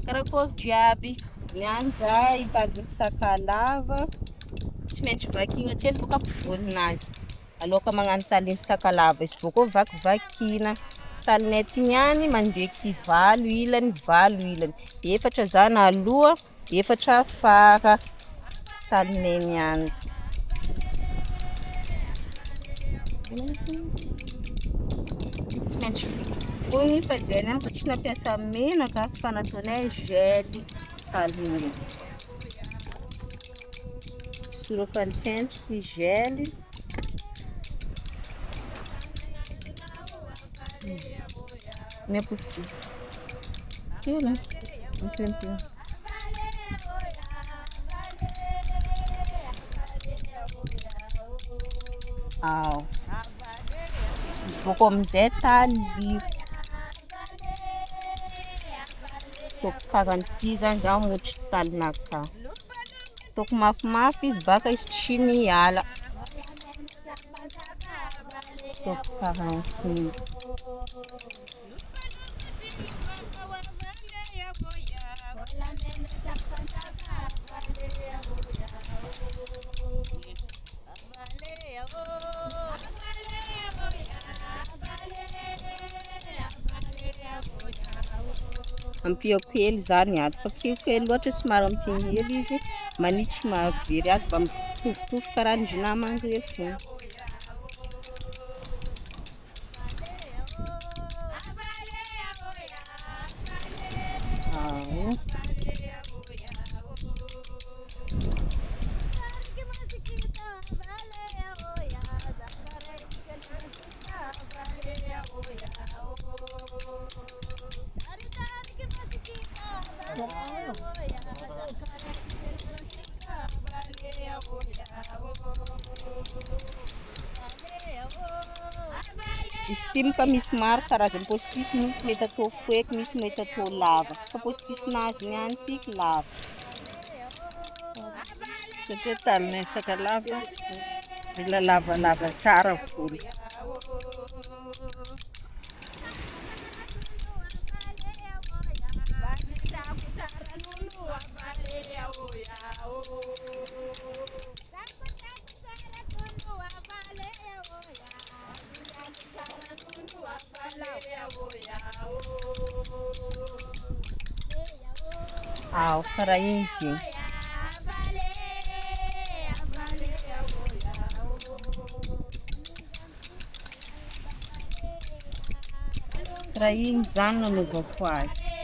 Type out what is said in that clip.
Karakory jiaby niany zay hitady sakalava tsy maintsy vakina kely boka ampovoaninazy aloka magnano taliny sakalava izy boka vakivakina talinay ty niany mandeha kivalo ilany valo ilany efatra zana aloha efatra afara talinay niany tsy maintsy Boeny fa Jeune fa tsy nampiasa menaka fa nataonay gely talinay soraka nitendriky gely minha postura aqui né um tempinho izy boka amizay taliako toko karanty zany zaho motry talinaka toko mafimafy izy baka izy tsy miala toko karanty ampiako hely zany ato fa kiako hely loatra somary ampiny hely izy manitry mahavery azy mba mitovitovy karaha ny ginamanga hoe fony izy ty moka misy maro karazany postisy misy mety atao foeky misy mety atao lava fa postisinazy niany tiky lava satria talinay sakalava mila lavalava tsara volo karaha igny izy karaha igny zany nanaovako azy